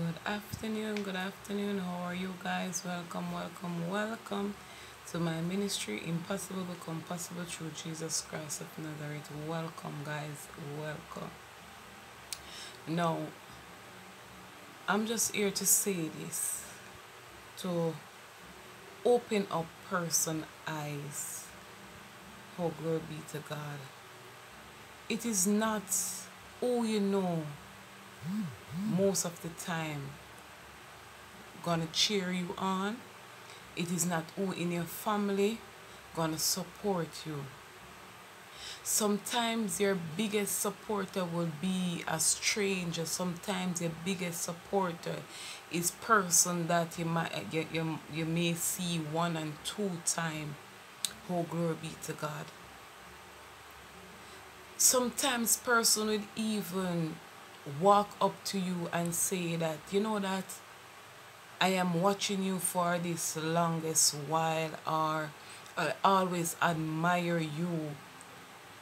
Good afternoon. How are you guys? Welcome to my ministry, Impossible Become Possible through Jesus Christ of Nazareth. Welcome, guys. Welcome. Now, I'm just here to say this to open up person eyes. Oh, glory be to God. It is not who you know most of the time gonna cheer you on. It is not who in your family gonna support you. Sometimes your biggest supporter will be a stranger. Sometimes your biggest supporter is person that you may see one and two time. Oh, glory be to God. Sometimes person would even walk up to you and say that, you know that I am watching you for this longest while, or I always admire you,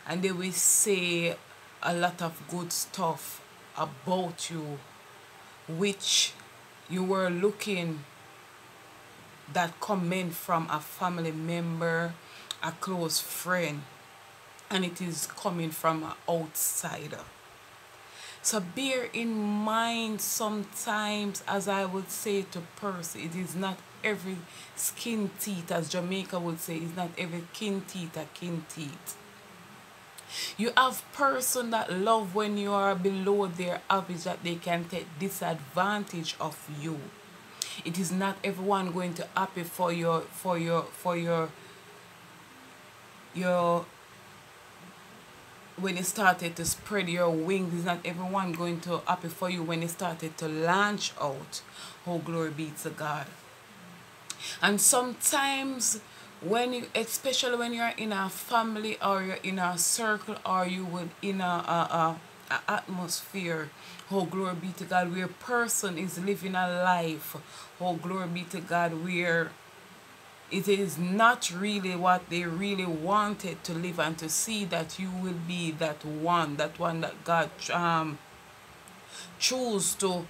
and they will say a lot of good stuff about you, which you were looking that comment from a family member, a close friend, and it is coming from an outsider. So bear in mind sometimes, as I would say to person, it is not every skin teeth, as Jamaica would say, it's not every kin teeth a kin teeth. You have person that love when you are below their average, that they can take disadvantage of you. It is not everyone going to happy for your when you started to spread your wings. Is not everyone going to happy for you when you started to launch out. Oh, glory be to God. And sometimes when you, especially when you're in a family, or you're in a circle, or you would in a atmosphere, oh, glory be to God, where person is living a life, oh, glory be to God, where it is not really what they really wanted to live, and to see that you will be that one that God choose to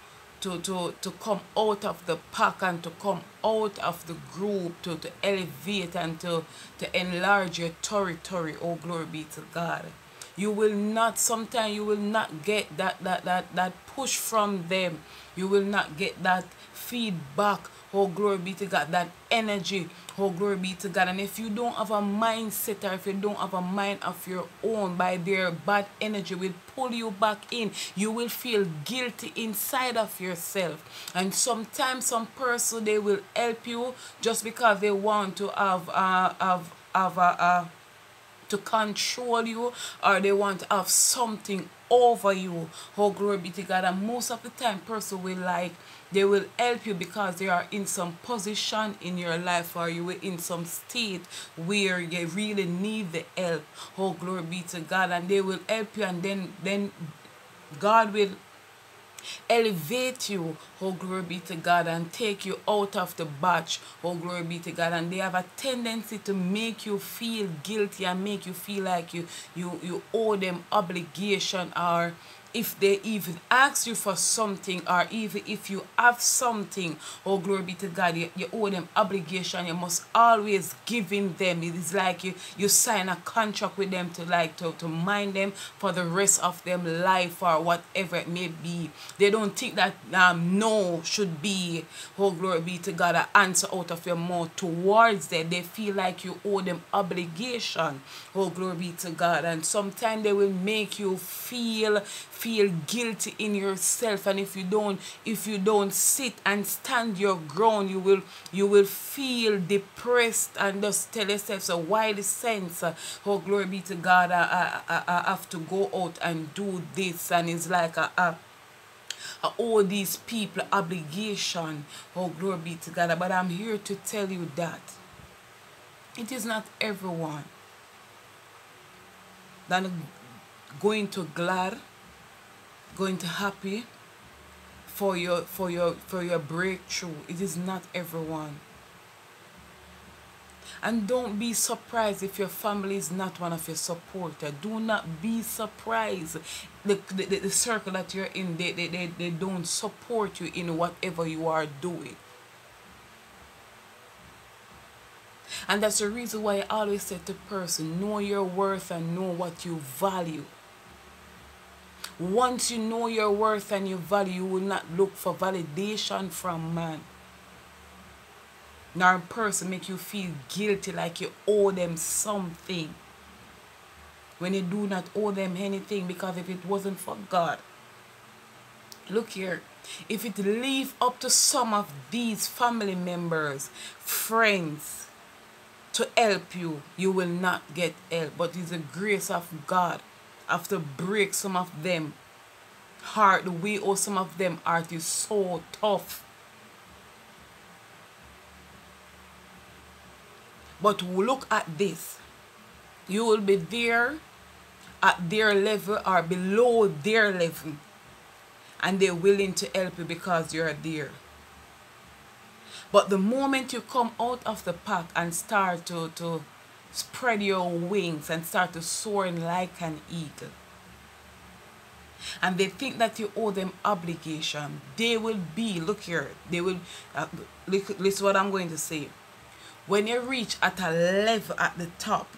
come out of the pack, and to come out of the group, to elevate, and to enlarge your territory. Oh, glory be to God. You will not, sometimes you will not get that push from them. You will not get that feedback. Oh, glory be to God, that energy. Oh, glory be to God. And if you don't have a mindset, or if you don't have a mind of your own, by their bad energy will pull you back in. You will feel guilty inside of yourself. And sometimes some person, they will help you just because they want to to control you, or they want to have something over you. Oh, glory be to God. And most of the time person will they will help you because they are in some position in your life, or you are in some state where you really need the help. Oh, glory be to God. And they will help you, and then God will elevate you, oh, glory be to God, and take you out of the batch, oh, glory be to God. And they have a tendency to make you feel guilty, and make you feel like you owe them obligation, or if they even ask you for something, or even if you have something, oh, glory be to God, you owe them obligation. You must always give in them. It is like you sign a contract with them to mind them for the rest of them life, or whatever it may be. They don't think that no should be, oh, glory be to God, an answer out of your mouth towards them. They feel like you owe them obligation, oh, glory be to God. And sometimes they will make you feel guilty in yourself. And if you don't sit and stand your ground, you will feel depressed, and just tell yourself, so why the sense, oh, glory be to God, I have to go out and do this, and it's like I owe these people obligation. Oh, glory be to God. But I'm here to tell you that it is not everyone that going to glad, going to happy for your breakthrough. It is not everyone. And don't be surprised if your family is not one of your supporters. Do not be surprised. The circle that you're in, they don't support you in whatever you are doing. And that's the reason why I always say to person, know your worth and know what you value. Once you know your worth and your value, you will not look for validation from man. Nor a person make you feel guilty like you owe them something, when you do not owe them anything, because if it wasn't for God, look here, if it leave up to some of these family members, friends, to help you, you will not get help. But it's the grace of God have to break some of them heart, the way or some of them heart is so tough. But look at this. You will be there at their level or below their level, and they're willing to help you because you're there. But the moment you come out of the pack and start to spread your wings and start to soar like an eagle, and they think that you owe them obligation, they will be, look here, they will, listen what I'm going to say. When you reach at a level at the top,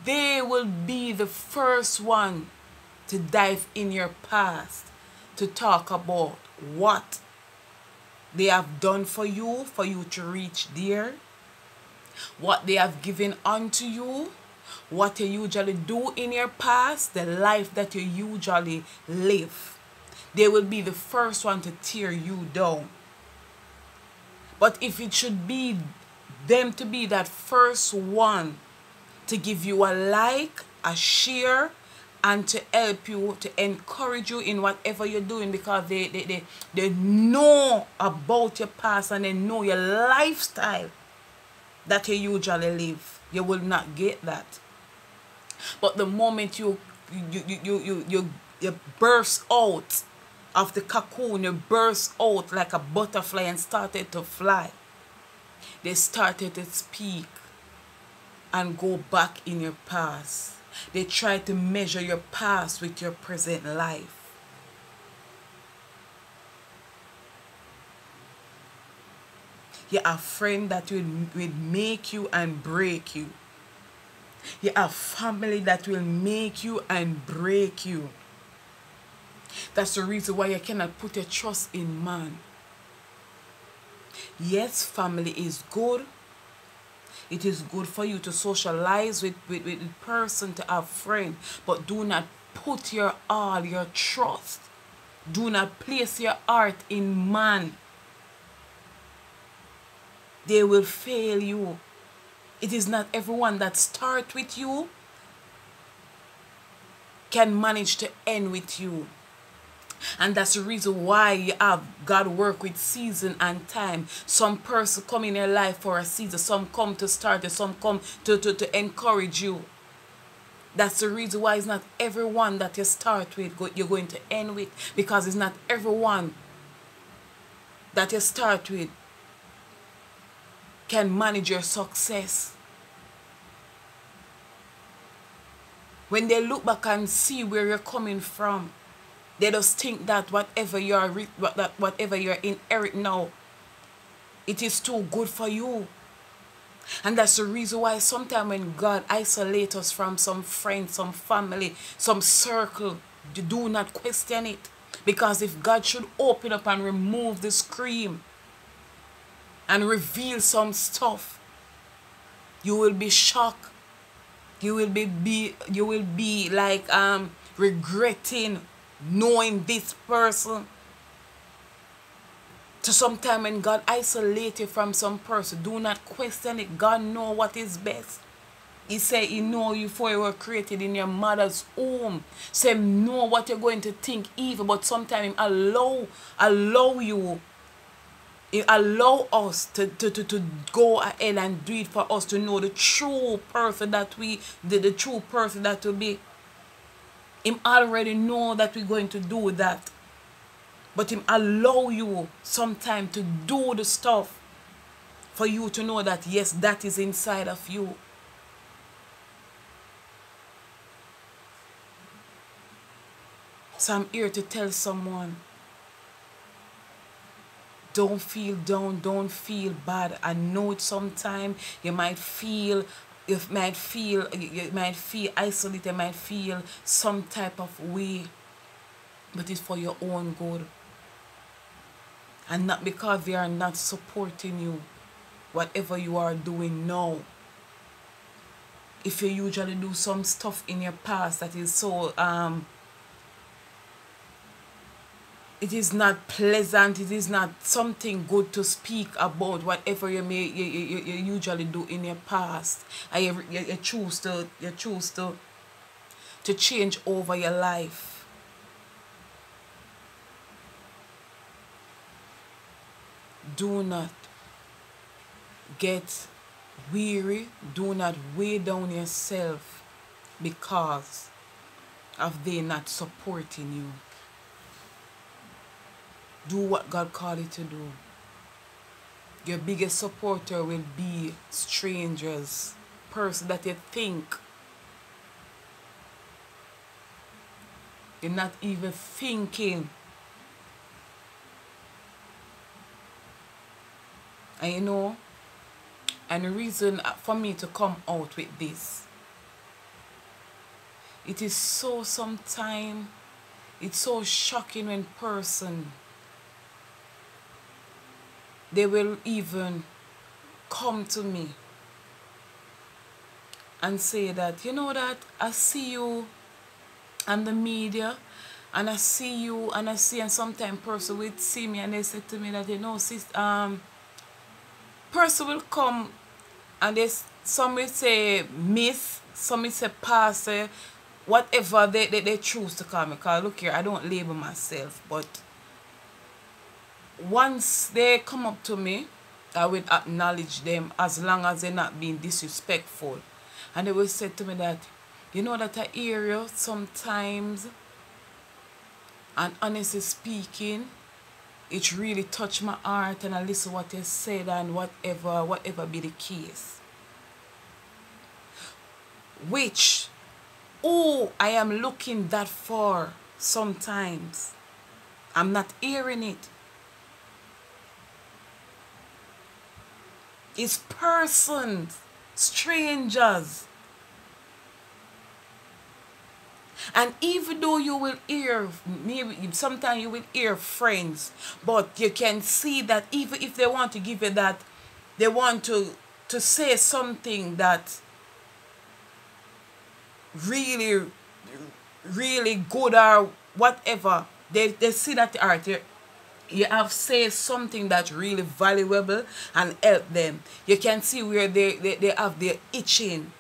they will be the first one to dive in your past, to talk about what they have done for you to reach there, what they have given unto you, what you usually do in your past, the life that you usually live. They will be the first one to tear you down. But if it should be them to be that first one to give you a like, a share, and to help you, to encourage you in whatever you're doing, because they know about your past and they know your lifestyle that you usually live, you will not get that. But the moment you burst out of the cocoon, you burst out like a butterfly and started to fly, they started to speak and go back in your past. They try to measure your past with your present life. You have friends that will make you and break you. You have family that will make you and break you. That's the reason why you cannot put your trust in man. Yes, family is good. It is good for you to socialize with a person, to have friends. But do not put your all, your trust. Do not place your heart in man. They will fail you. It is not everyone that starts with you can manage to end with you. And that's the reason why you have God work with season and time. Some person come in your life for a season. Some come to start you. Some come to encourage you. That's the reason why it's not everyone that you start with you're going to end with. Because it's not everyone that you start with can manage your success. When they look back and see where you're coming from, they just think that whatever you're inherit now, it is too good for you. And that's the reason why sometimes when God isolates us from some friends, some family, some circle, do not question it. Because if God should open up and remove the screen and reveal some stuff, you will be shocked. You will be like regretting knowing this person. So sometimes when God isolates you from some person, do not question it. God knows what is best. He said he knows you before you were created in your mother's womb. So he know what you're going to think evil, but sometimes allow you. He allow us to go ahead and do it for us to know the true person that the true person that will be. Him already know that we're going to do that. But him allow you sometime to do the stuff for you to know that yes, that is inside of you. So I'm here to tell someone, don't feel down, don't feel bad. I know it sometimes you might feel isolated, you might feel some type of way, but it's for your own good. And not because they are not supporting you, whatever you are doing now. If you usually do some stuff in your past that is so it is not pleasant, it is not something good to speak about, whatever you usually do in your past, and you choose to change over your life. Do not get weary, do not weigh down yourself because of they not supporting you. Do what God called you to do. Your biggest supporter will be strangers, person that you think you're not even thinking. And you know, and the reason for me to come out with this, it is so sometimes, it's so shocking when person, they will even come to me and say that, you know that I see you on the media, and I see you, and sometimes person will see me and they say to me that, you know, sis, person will come and some will say miss, some will say pastor, whatever they choose to call me. Because look here, I don't label myself, but once they come up to me, I will acknowledge them as long as they're not being disrespectful. And they will say to me that, you know that I hear you sometimes, and honestly speaking, it really touched my heart, and I listen to what you said, and whatever be the case. Which, I am looking that far sometimes. I'm not hearing it. It's persons, strangers. And even though you will hear, maybe sometimes you will hear friends, but you can see that even if they want to give you that, they want to say something that really, really good or whatever, they see that you have said something that's really valuable and help them. You can see where they have their itching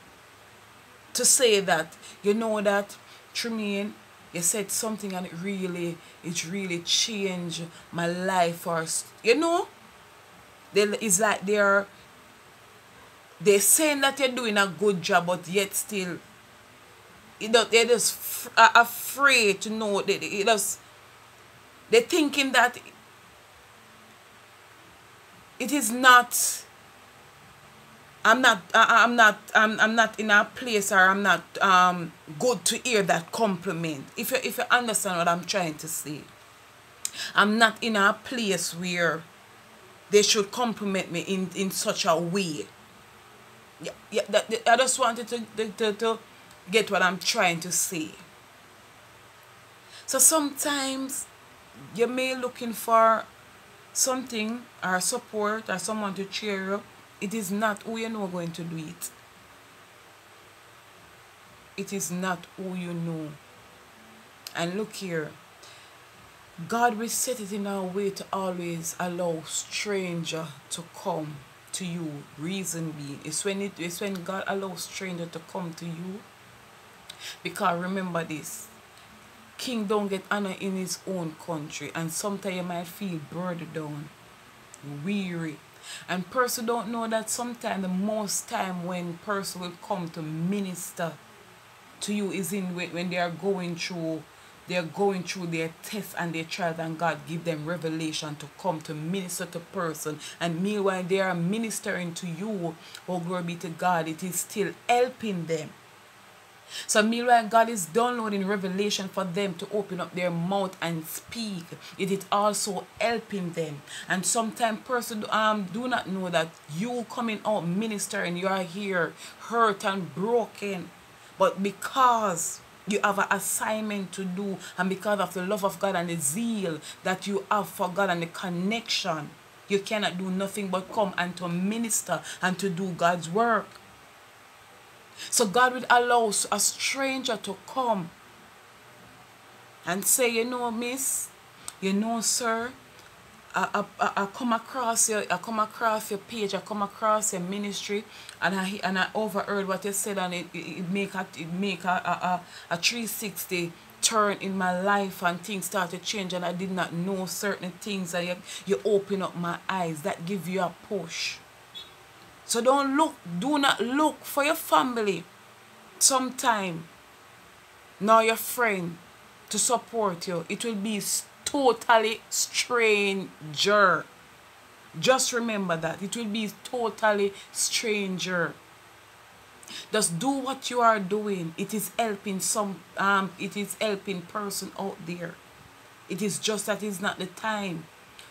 to say that, you know that, Tremaine, you said something and it really changed my life, or you know, it's like they're saying that you're doing a good job, but yet still, you know, they're just afraid to know. They're thinking that it is not. I'm not in a place, or I'm not good to hear that compliment. If you understand what I'm trying to say, I'm not in a place where they should compliment me in such a way. I just wanted to get what I'm trying to say. So sometimes you may looking for something or support or someone to cheer you up. It is not who you know going to do it. It is not who you know. And look here, God will set it in our way to always allow stranger to come to you. Reason being, it's when God allows stranger to come to you. Because remember this, king don't get honor in his own country, and sometimes you might feel burdened down, weary. And person don't know that sometimes the most time when person will come to minister to you is when they are going through they're going through their tests and their trials, and God give them revelation to come to minister to person. And meanwhile they are ministering to you, oh glory be to God, it is still helping them. So meanwhile God is downloading revelation for them to open up their mouth and speak, it is also helping them. And sometimes person do not know that you coming out ministering, you are here hurt and broken, but because you have an assignment to do, and because of the love of God and the zeal that you have for God and the connection, you cannot do nothing but come and to minister and to do God's work. So God would allow a stranger to come and say, you know, miss, you know, sir, I come across your page, I come across your ministry, and I overheard what you said, and it make a 360 turn in my life, and things start to change, and I did not know certain things, and you open up my eyes. That give you a push. So do not look for your family sometime, nor your friend to support you. It will be totally stranger. Just remember that. It will be totally stranger. Just do what you are doing. It is helping it is helping person out there. It is just that it's not the time.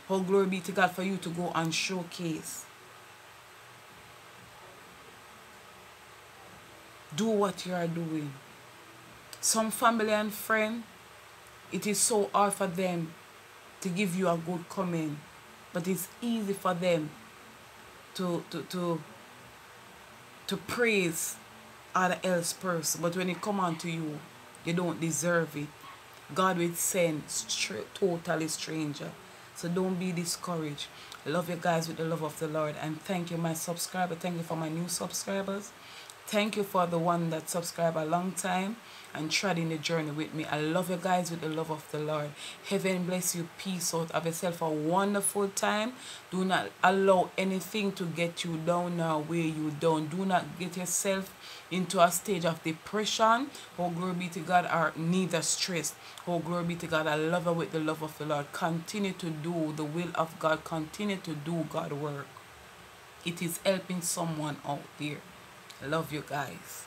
Oh, glory be to God, for you to go and showcase. Do what you are doing. Some family and friend, it is so hard for them to give you a good comment, but it's easy for them to praise other else person. But when it come on to you, you don't deserve it. God will send totally stranger. So don't be discouraged. I love you guys with the love of the Lord, and thank you, my subscriber. Thank you for my new subscribers. Thank you for the one that subscribed a long time and treading the journey with me. I love you guys with the love of the Lord. Heaven bless you. Peace out. Have yourself a wonderful time. Do not allow anything to get you down or weigh you down. Do not get yourself into a stage of depression. Oh, glory be to God, or neither stress. Oh, glory be to God. I love you with the love of the Lord. Continue to do the will of God. Continue to do God's work. It is helping someone out there. I love you guys.